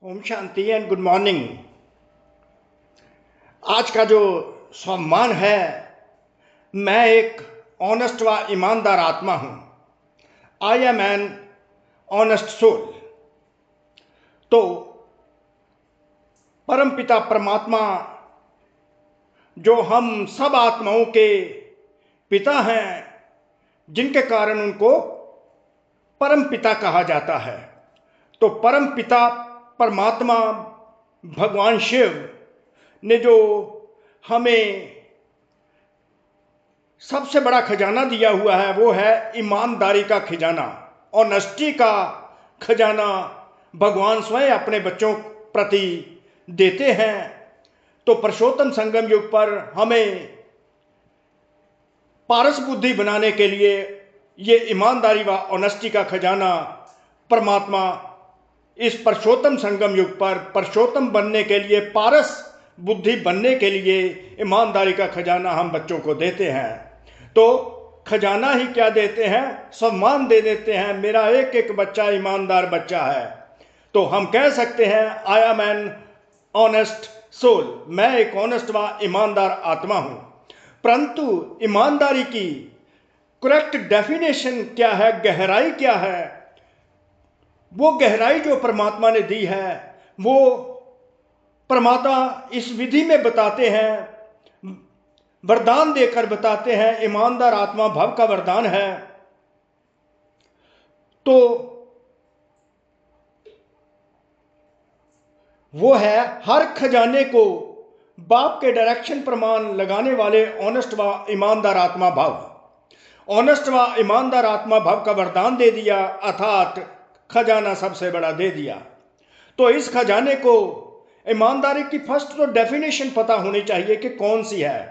ओम शांति and good morning. आज का जो सम्मान है, मैं एक ऑनेस्ट व ईमानदार आत्मा हूं। I am an honest soul. तो परमपिता परमात्मा जो हम सब आत्माओं के पिता हैं, जिनके कारण उनको परम पिता कहा जाता है, तो परम पिता परमात्मा भगवान शिव ने जो हमें सबसे बड़ा खजाना दिया हुआ है वो है ईमानदारी का खजाना, ऑनेस्टी का खजाना भगवान स्वयं अपने बच्चों प्रति देते हैं। तो पुरुषोत्तम संगम युग पर हमें पारस बुद्धि बनाने के लिए ये ईमानदारी व ऑनेस्टी का खजाना परमात्मा इस पुरुषोत्तम संगम युग पर पुरुषोत्तम बनने के लिए, पारस बुद्धि बनने के लिए ईमानदारी का खजाना हम बच्चों को देते हैं। तो खजाना ही क्या देते हैं, सम्मान दे देते हैं। मेरा एक एक बच्चा ईमानदार बच्चा है। तो हम कह सकते हैं I am an honest soul, मैं एक ऑनेस्ट व ईमानदार आत्मा हूं। परंतु ईमानदारी की करेक्ट डेफिनेशन क्या है, गहराई क्या है, वो गहराई जो परमात्मा ने दी है वो परमात्मा इस विधि में बताते हैं, वरदान देकर बताते हैं। ईमानदार आत्मा भव का वरदान है। तो वो है हर खजाने को बाप के डायरेक्शन प्रमाण लगाने वाले ऑनेस्ट व ईमानदार आत्मा भव। ऑनेस्ट व ईमानदार आत्मा भव का वरदान दे दिया, अर्थात खजाना सबसे बड़ा दे दिया। तो इस खजाने को ईमानदारी की फर्स्ट तो डेफिनेशन पता होनी चाहिए कि कौन सी है।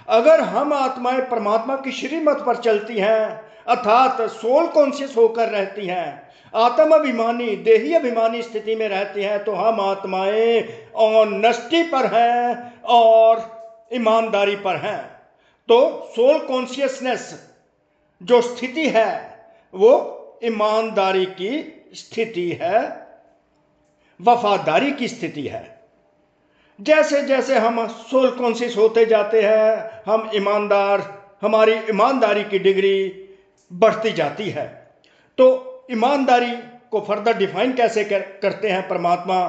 अगर हम आत्माएं परमात्मा की श्रीमत पर चलती हैं, अर्थात सोल कॉन्शियस होकर रहती हैं, आत्म अभिमानी देही अभिमानी स्थिति में रहती हैं, तो हम आत्माएं ऑनेस्टी पर हैं और ईमानदारी पर हैं। तो सोल कॉन्शियसनेस जो स्थिति है वो ईमानदारी की स्थिति है, वफादारी की स्थिति है। जैसे जैसे हम सोल कॉन्शियस होते जाते हैं, हम हमारी ईमानदारी की डिग्री बढ़ती जाती है। तो ईमानदारी को फर्दर डिफाइन कैसे करते हैं परमात्मा,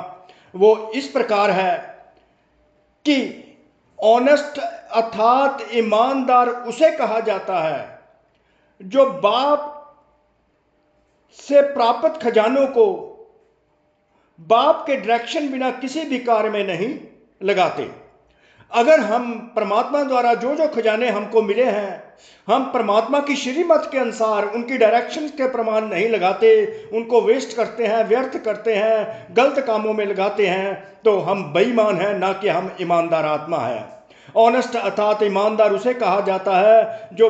वो इस प्रकार है कि ऑनेस्ट अर्थात ईमानदार उसे कहा जाता है जो बाप से प्राप्त खजानों को बाप के डायरेक्शन बिना किसी भी कार्य में नहीं लगाते। अगर हम परमात्मा द्वारा जो जो खजाने हमको मिले हैं, हम परमात्मा की श्रीमत के अनुसार उनकी डायरेक्शन के प्रमाण नहीं लगाते, उनको वेस्ट करते हैं, व्यर्थ करते हैं, गलत कामों में लगाते हैं, तो हम बेईमान हैं, ना कि हम ईमानदार आत्मा है। ऑनेस्ट अर्थात ईमानदार उसे कहा जाता है जो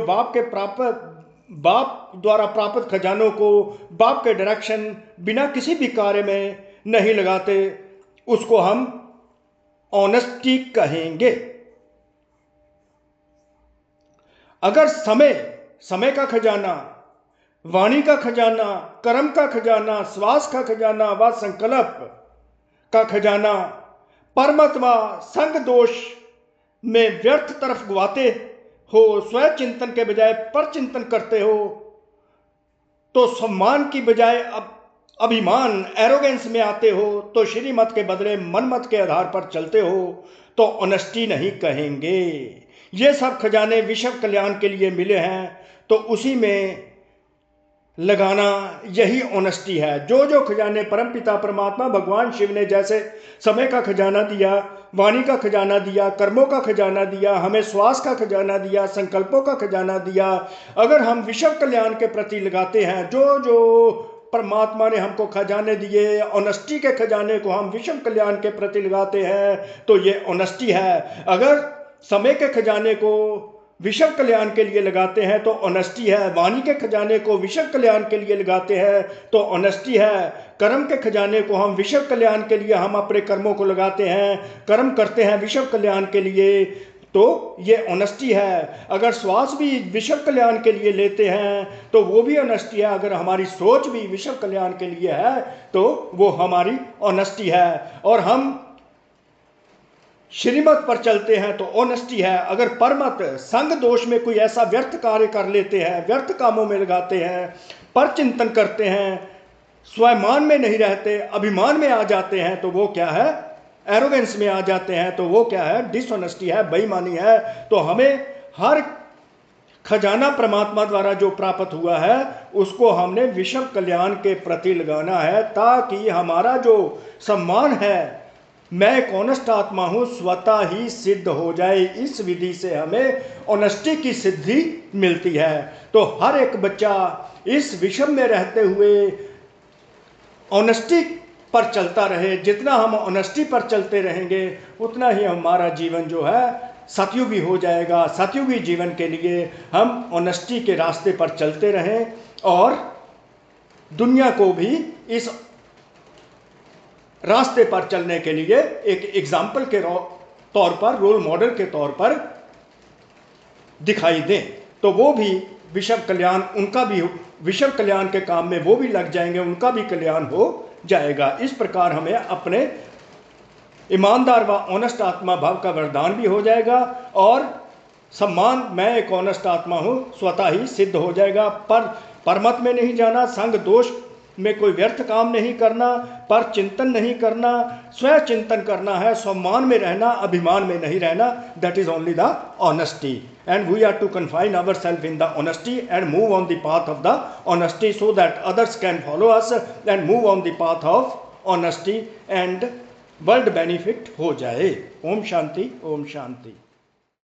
बाप द्वारा प्राप्त खजानों को बाप के डायरेक्शन बिना किसी भी कार्य में नहीं लगाते, उसको हम ऑनेस्टी कहेंगे। अगर समय का खजाना, वाणी का खजाना, कर्म का खजाना, श्वास का खजाना व संकल्प का खजाना परमात्मा संग दोष में व्यर्थ तरफ गवाते हो, स्वयं चिंतन के बजाय पर चिंतन करते हो, तो सम्मान की बजाय अभिमान एरोगेंस में आते हो, तो श्रीमत के बदले मनमत के आधार पर चलते हो, तो ऑनेस्टी नहीं कहेंगे। ये सब खजाने विश्व कल्याण के लिए मिले हैं, तो उसी में लगाना यही ऑनेस्टी है। जो जो खजाने परमपिता परमात्मा भगवान शिव ने जैसे समय का खजाना दिया, वाणी का खजाना दिया, कर्मों का खजाना दिया, हमें श्वास का खजाना दिया, संकल्पों का खजाना दिया, अगर हम विश्व कल्याण के प्रति लगाते हैं, जो जो परमात्मा ने हमको खजाने दिए, ऑनेस्टी के खजाने को हम विश्व कल्याण के प्रति लगाते हैं, तो ये ऑनेस्टी है। अगर समय के खजाने को विश्व कल्याण के लिए लगाते हैं तो ऑनेस्टी है, वाणी के खजाने को विश्व कल्याण के लिए लगाते हैं तो ऑनेस्टी है, कर्म के खजाने को हम विश्व कल्याण के लिए हम अपने कर्मों को लगाते हैं, कर्म करते हैं विश्व कल्याण के लिए, तो ये ऑनेस्टी है। अगर श्वास भी विश्व कल्याण के लिए लेते हैं तो वो भी ऑनेस्टी है। अगर हमारी सोच भी विश्व कल्याण के लिए है तो वो हमारी ऑनेस्टी है। और हम श्रीमत पर चलते हैं तो ऑनेस्टी है। अगर परमत संग दोष में कोई ऐसा व्यर्थ कार्य कर लेते हैं, व्यर्थ कामों में लगाते हैं, पर चिंतन करते हैं, स्वमान में नहीं रहते, अभिमान में आ जाते हैं, तो वो क्या है? एरोगेंस में आ जाते हैं, तो वो क्या है? डिसऑनेस्टी है, बेईमानी है। तो हमें हर खजाना परमात्मा द्वारा जो प्राप्त हुआ है उसको हमने विश्व कल्याण के प्रति लगाना है, ताकि हमारा जो सम्मान है, मैं एक ऑनेस्ट आत्मा हूं, स्वतः ही सिद्ध हो जाए। इस विधि से हमें ऑनेस्टी की सिद्धि मिलती है। तो हर एक बच्चा इस विश्व में रहते हुए ऑनेस्टी पर चलता रहे। जितना हम ऑनेस्टी पर चलते रहेंगे उतना ही हमारा जीवन जो है सतयुगी हो जाएगा। सतयुगी जीवन के लिए हम ऑनेस्टी के रास्ते पर चलते रहें और दुनिया को भी इस रास्ते पर चलने के लिए एक एग्जाम्पल के तौर पर, रोल मॉडल के तौर पर दिखाई दें। तो वो भी विश्व कल्याण, उनका भी विश्व कल्याण के काम में वो भी लग जाएंगे, उनका भी कल्याण हो जाएगा। इस प्रकार हमें अपने ईमानदार व ऑनेस्ट आत्मा भाव का वरदान भी हो जाएगा और सम्मान, मैं एक ऑनेस्ट आत्मा हूं, स्वतः ही सिद्ध हो जाएगा। पर परमत में नहीं जाना, संग दोष में कोई व्यर्थ काम नहीं करना, पर चिंतन नहीं करना, स्वयं चिंतन करना है, सम्मान में रहना, अभिमान में नहीं रहना। That is only the honesty, and we are to confine ourselves in the honesty and move on the path of the honesty, so that others can follow us and move on the path of honesty and world benefit हो जाए। ओम शांति, ओम शांति।